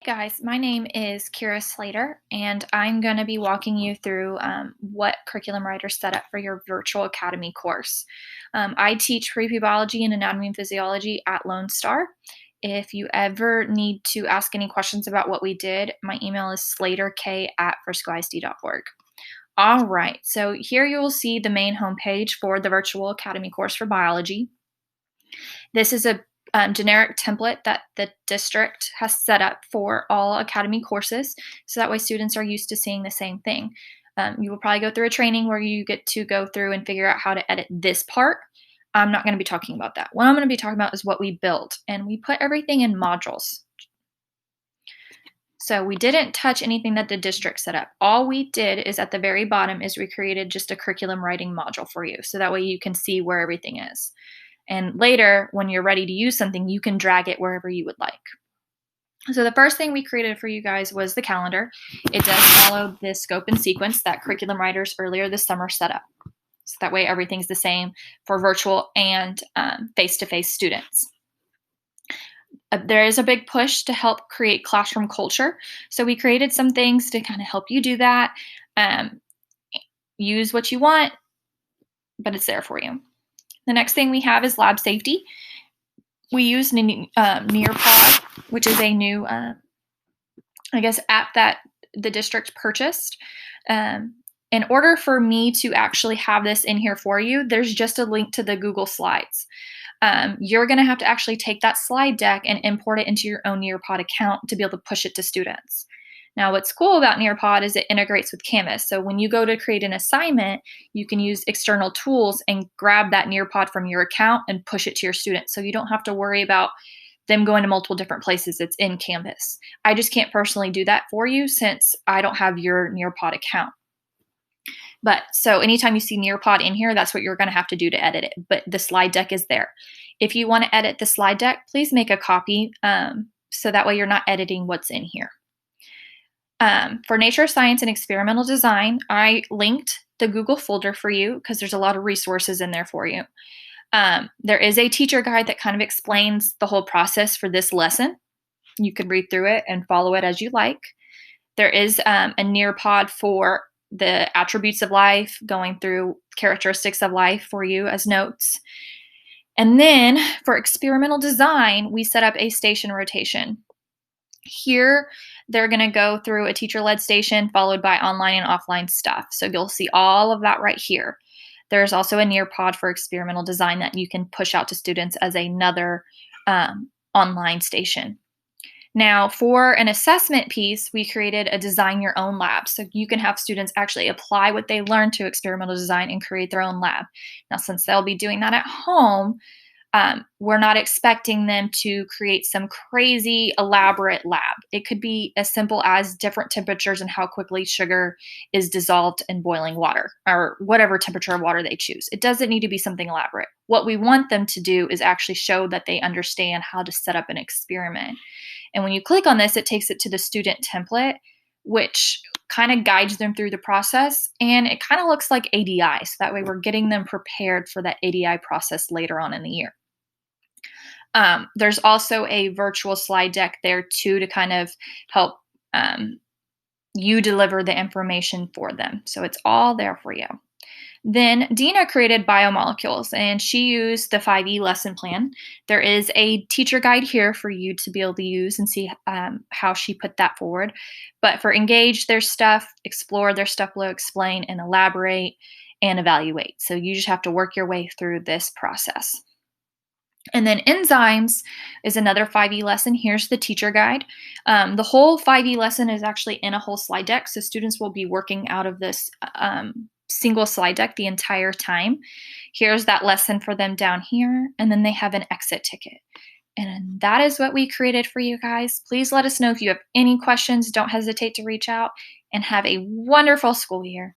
Guys, my name is Kira Slater, and I'm going to be walking you through what Curriculum Writer set up for your virtual academy course. I teach pre-P biology and anatomy and physiology at Lone Star. If you ever need to ask any questions about what we did, my email is slaterk@friscoisd.org. All right, so here you will see the main homepage for the virtual academy course for biology. This is a generic template that the district has set up for all academy courses, so that way students are used to seeing the same thing. You will probably go through a training where you get to go through and figure out how to edit this part. I'm not going to be talking about that. What I'm going to be talking about is what we built, and we put everything in modules. So we didn't touch anything that the district set up. All we did is at the very bottom is we created just a curriculum writing module for you, so that way you can see where everything is. And later, when you're ready to use something, you can drag it wherever you would like. So the first thing we created for you guys was the calendar. It does follow the scope and sequence that curriculum writers earlier this summer set up. So that way everything's the same for virtual and face-to-face students. There is a big push to help create classroom culture. So we created some things to kind of help you do that. Use what you want, but it's there for you. The next thing we have is lab safety. We use Nearpod, which is a new, app that the district purchased. In order for me to actually have this in here for you, there's just a link to the Google Slides. You're going to have to actually take that slide deck and import it into your own Nearpod account to be able to push it to students. Now, what's cool about Nearpod is it integrates with Canvas. So when you go to create an assignment, you can use external tools and grab that Nearpod from your account and push it to your students. So you don't have to worry about them going to multiple different places. It's in Canvas. I just can't personally do that for you since I don't have your Nearpod account. But so anytime you see Nearpod in here, that's what you're going to have to do to edit it. But the slide deck is there. If you want to edit the slide deck, please make a copy so that way you're not editing what's in here. For nature, science, and experimental design, I linked the Google folder for you because there's a lot of resources in there for you. There is a teacher guide that kind of explains the whole process for this lesson. You can read through it and follow it as you like. There is a Nearpod for the attributes of life, going through characteristics of life for you as notes. And then for experimental design, we set up a station rotation. Here, they're going to go through a teacher-led station followed by online and offline stuff. So you'll see all of that right here. There's also a Nearpod for experimental design that you can push out to students as another online station. Now, for an assessment piece, we created a design your own lab. So you can have students actually apply what they learned to experimental design and create their own lab. Now, since they'll be doing that at home, we're not expecting them to create some crazy elaborate lab. It could be as simple as different temperatures and how quickly sugar is dissolved in boiling water or whatever temperature of water they choose. It doesn't need to be something elaborate. What we want them to do is actually show that they understand how to set up an experiment. And when you click on this, it takes it to the student template, which kind of guides them through the process. And it kind of looks like ADI. So that way we're getting them prepared for that ADI process later on in the year. There's also a virtual slide deck there too to kind of help you deliver the information for them. So it's all there for you. Then Dina created biomolecules and she used the 5E lesson plan. There is a teacher guide here for you to be able to use and see how she put that forward. But for engage, there's stuff, explore, there's stuff below, explain and elaborate and evaluate. So you just have to work your way through this process. And then enzymes is another 5E lesson. Here's the teacher guide. The whole 5E lesson is actually in a whole slide deck. So students will be working out of this single slide deck the entire time. Here's that lesson for them down here. And then they have an exit ticket. And that is what we created for you guys. Please let us know if you have any questions. Don't hesitate to reach out and have a wonderful school year.